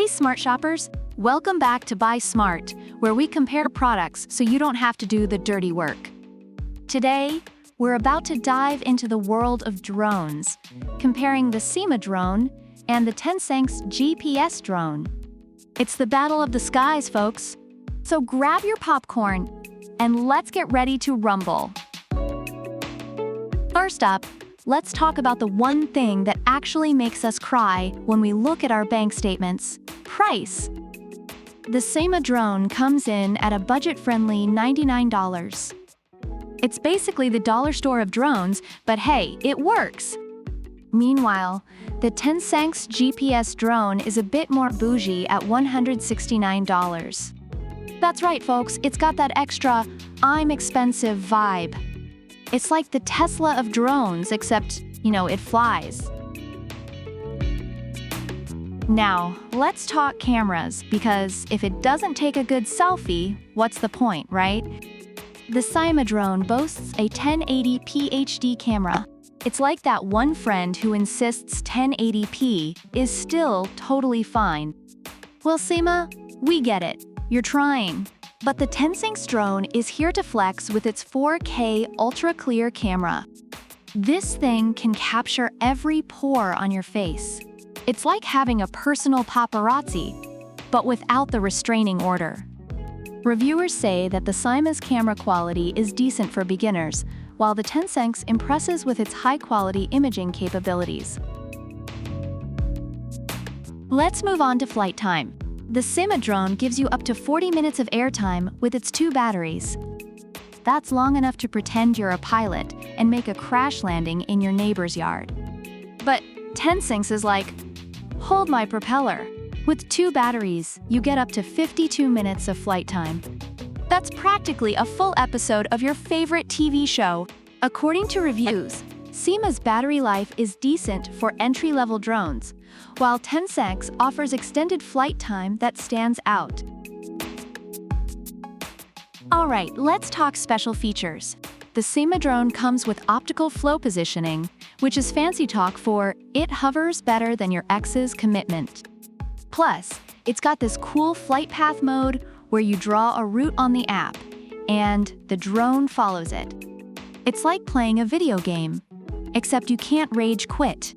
Hey smart shoppers, welcome back to Buy Smart, where we compare products so you don't have to do the dirty work. Today, we're about to dive into the world of drones, comparing the SYMA Drone and the TENSSENX GPS Drone. It's the battle of the skies, folks. So grab your popcorn and let's get ready to rumble. First up, let's talk about the one thing that actually makes us cry when we look at our bank statements: price. The SYMA Drone comes in at a budget-friendly $99. It's basically the dollar store of drones, but hey, it works! Meanwhile, the TENSSENX GPS Drone is a bit more bougie at $169. That's right, folks, it's got that extra, I'm expensive vibe. It's like the Tesla of drones, except, it flies. Now, let's talk cameras, because if it doesn't take a good selfie, what's the point, right? The SYMA Drone boasts a 1080p HD camera. It's like that one friend who insists 1080p is still totally fine. Well, SYMA, we get it. You're trying. But the TENSSENX drone is here to flex with its 4K ultra-clear camera. This thing can capture every pore on your face. It's like having a personal paparazzi, but without the restraining order. Reviewers say that the SYMA's camera quality is decent for beginners, while the TENSSENX impresses with its high-quality imaging capabilities. Let's move on to flight time. The SYMA drone gives you up to 40 minutes of airtime with its 2 batteries. That's long enough to pretend you're a pilot and make a crash landing in your neighbor's yard. But TENSSENX is like, hold my propeller. With 2 batteries, you get up to 52 minutes of flight time. That's practically a full episode of your favorite TV show. According to reviews, SYMA's battery life is decent for entry-level drones, while TENSSENX offers extended flight time that stands out. Alright, let's talk special features. The SYMA drone comes with optical flow positioning, which is fancy talk for it hovers better than your ex's commitment. Plus, it's got this cool flight path mode where you draw a route on the app, and the drone follows it. It's like playing a video game, except you can't rage quit.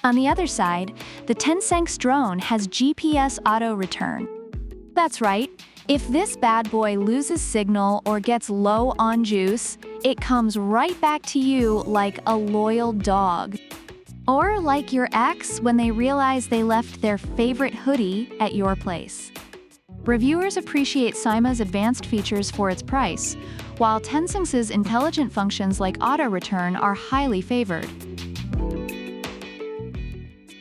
On the other side, the TENSSENX drone has GPS auto return. That's right, if this bad boy loses signal or gets low on juice, it comes right back to you like a loyal dog. Or like your ex when they realize they left their favorite hoodie at your place. Reviewers appreciate SYMA's advanced features for its price, while TENSSENX's intelligent functions like auto return are highly favored.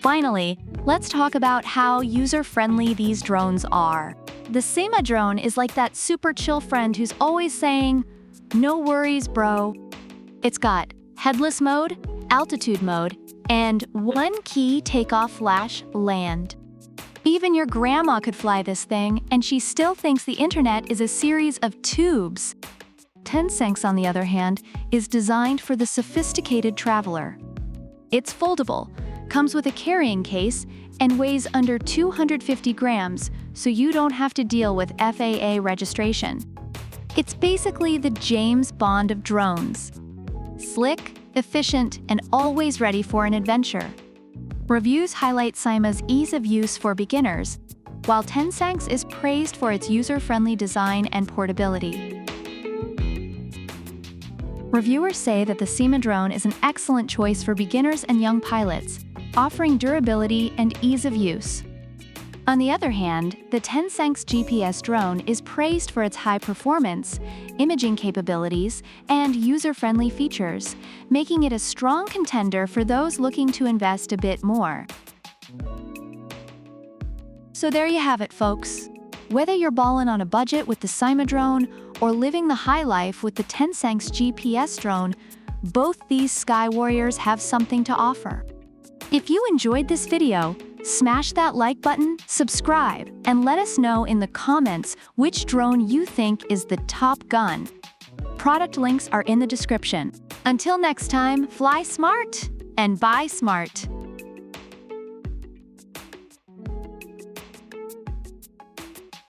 Finally, let's talk about how user-friendly these drones are. The SYMA drone is like that super chill friend who's always saying, "No worries, bro." It's got headless mode, altitude mode, and one key takeoff land. Even your grandma could fly this thing, and she still thinks the internet is a series of tubes. TENSSENX, on the other hand, is designed for the sophisticated traveler. It's foldable, comes with a carrying case, and weighs under 250 grams, so you don't have to deal with FAA registration. It's basically the James Bond of drones. Slick, efficient, and always ready for an adventure. Reviews highlight SYMA's ease of use for beginners, while TENSSENX is praised for its user-friendly design and portability. Reviewers say that the SYMA drone is an excellent choice for beginners and young pilots, offering durability and ease of use. On the other hand, the TENSSENX GPS drone is praised for its high performance, imaging capabilities, and user-friendly features, making it a strong contender for those looking to invest a bit more. So there you have it, folks. Whether you're ballin' on a budget with the SYMA drone or living the high life with the TENSSENX GPS drone, both these sky warriors have something to offer. If you enjoyed this video, smash that like button, subscribe, and let us know in the comments which drone you think is the top gun. Product links are in the description. Until next time, fly smart and buy smart.